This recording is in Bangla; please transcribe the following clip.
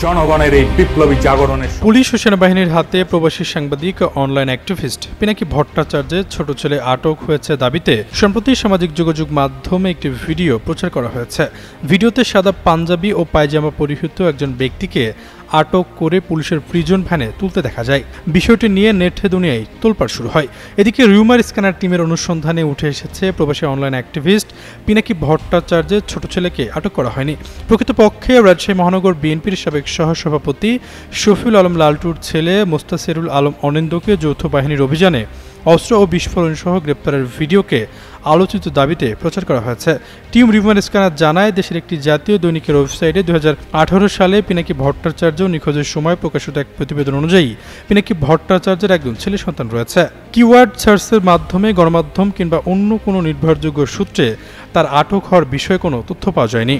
জনগণের এই বিপ্লবী জাগরণের পুলিশ ও সেনাবাহিনীর হাতে প্রবাসী সাংবাদিক অনলাইন অ্যাক্টিভিস্ট পিনাকি ভট্টাচার্যের ছোট ছেলে আটক হয়েছে দাবিতে সম্প্রতি সামাজিক যোগাযোগ মাধ্যমে একটি ভিডিও প্রচার করা হয়েছে। ভিডিওতে সাদা পাঞ্জাবি ও পায়জামা পরিহিত একজন ব্যক্তিকে আটক করে পুলিশের প্রিজন ভ্যানে তুলতে দেখা যায়। বিষয়টি নিয়ে নেট দুনিয়ায় তোলপাড় শুরু হয়। এদিকে রিউমার স্ক্যানার টিমের অনুসন্ধানে উঠে এসেছে প্রবাসী অনলাইন অ্যাক্টিভিস্ট পিনাকি ভট্টাচার্যের ছোট ছেলেকে আটক করা হয়নি। প্রকৃতপক্ষে রাজশাহী মহানগর বিএনপির সাবেক সহসভাপতি শফিউল আলম লালটুর ছেলে মোস্তাসিরুল আলম অনিন্দকে যৌথ বাহিনীর অভিযানে অস্ত্র ও বিস্ফোরণ সহ গ্রেপ্তারের ভিডিওকে আলোচিত দাবিতে প্রচার করা হয়েছে। টিম রিউমার স্ক্যানার জানায়, দেশের একটি জাতীয় দৈনিকের ওয়েবসাইটে 2018 সালে পিনাকি ভট্টাচার্য নিখোঁজের সময় প্রকাশিত এক প্রতিবেদন অনুযায়ী পিনাকি ভট্টাচার্যের একজন ছেলে সন্তান রয়েছে। কিওয়ার্ড সার্চের মাধ্যমে গণমাধ্যম কিংবা অন্য কোনো নির্ভরযোগ্য সূত্রে তার আটক হওয়ার বিষয়ে কোনো তথ্য পাওয়া যায়নি।